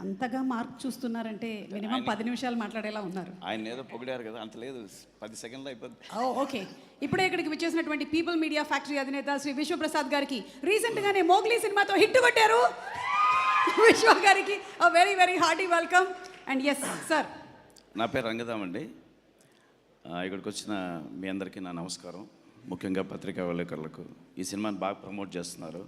అంతగా mark చూస్తున్నారంటే minimum 10 నిమిషాలు మాట్లాడేలా ఉన్నారు. ఆయన ఏదో పొగిడారు కదా, అంత లేదు, 10 సెకండ్లో అయిపోద్ది. ఓకే. ఇప్పుడే ఇక్కడికి విచ్చేసినటువంటి పీపుల్ మీడియా ఫ్యాక్టరీ అధినేత శ్రీ విశ్వప్రసాద్ గారికి రీసెంట్గానే మోగ్లీ సినిమాతో హిట్ కొట్టారు. విశ్వ గారికి very very hearty welcome. And yes sir, నా పేరు రంగదామ్ అండి. ఇక్కడికి వచ్చిన మీ అందరికీ నా నమస్కారం. ముఖ్యంగా పత్రికా విలేకరులకు ఈ సినిమాని బాగా ప్రమోట్ చేస్తున్నారు.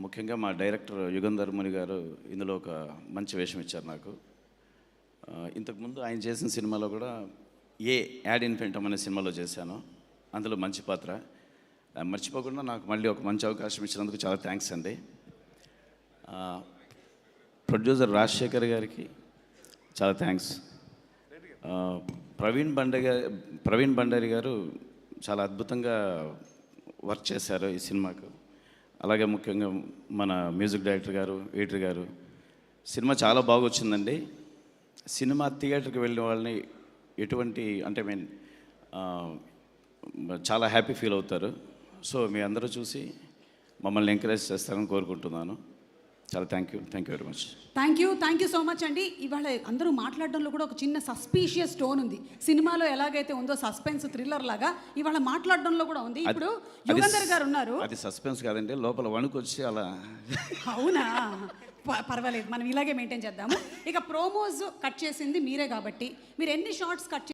ముఖ్యంగా మా డైరెక్టర్ యుగంధర్ ముని గారు ఇందులో ఒక మంచి వేషం ఇచ్చారు నాకు. ఇంతకుముందు ఆయన చేసిన సినిమాలో కూడా యాడ్ ఇన్ఫెంటమ్ అనే సినిమాలో చేశాను, అందులో మంచి పాత్ర. మర్చిపోకుండా నాకు మళ్ళీ ఒక మంచి అవకాశం ఇచ్చినందుకు చాలా థ్యాంక్స్ అండి. ప్రొడ్యూసర్ రాజశేఖర్ గారికి చాలా థ్యాంక్స్. ప్రవీణ్ బండరి గారు చాలా అద్భుతంగా వర్క్ చేశారు ఈ సినిమాకు. అలాగే ముఖ్యంగా మన మ్యూజిక్ డైరెక్టర్ గారు, ఎడిటర్ గారు. సినిమా చాలా బాగా వచ్చిందండి. సినిమా థియేటర్కి వెళ్ళిన వాళ్ళని ఎటువంటి అంటే చాలా హ్యాపీ ఫీల్ అవుతారు. సో మీ అందరూ చూసి మమ్మల్ని ఎంకరేజ్ చేస్తారని కోరుకుంటున్నాను. చాలా thank you very much. Thank you so much అండి. ఇవాళ అందరూ మాట్లాడడంలో కూడా ఒక చిన్న సస్పీషియస్ టోన్ ఉంది. సినిమాలో ఎలాగైతే ఉందో సస్పెన్స్ థ్రిల్లర్ లాగా ఇవాళ మాట్లాడడంలో కూడా ఉంది. ఇప్పుడు యుగంధర్ గారు ఉన్నారు. అది సస్పెన్స్ కాదండి, లోపల వణుకొచ్చి అలా. అవునా, పర్వాలేదు, మనం ఇలాగే మెయింటైన్ చేద్దాము. ఇక ప్రోమోస్ కట్ చేసింది మీరే కాబట్టి మీరు ఎన్ని షార్ట్స్ కట్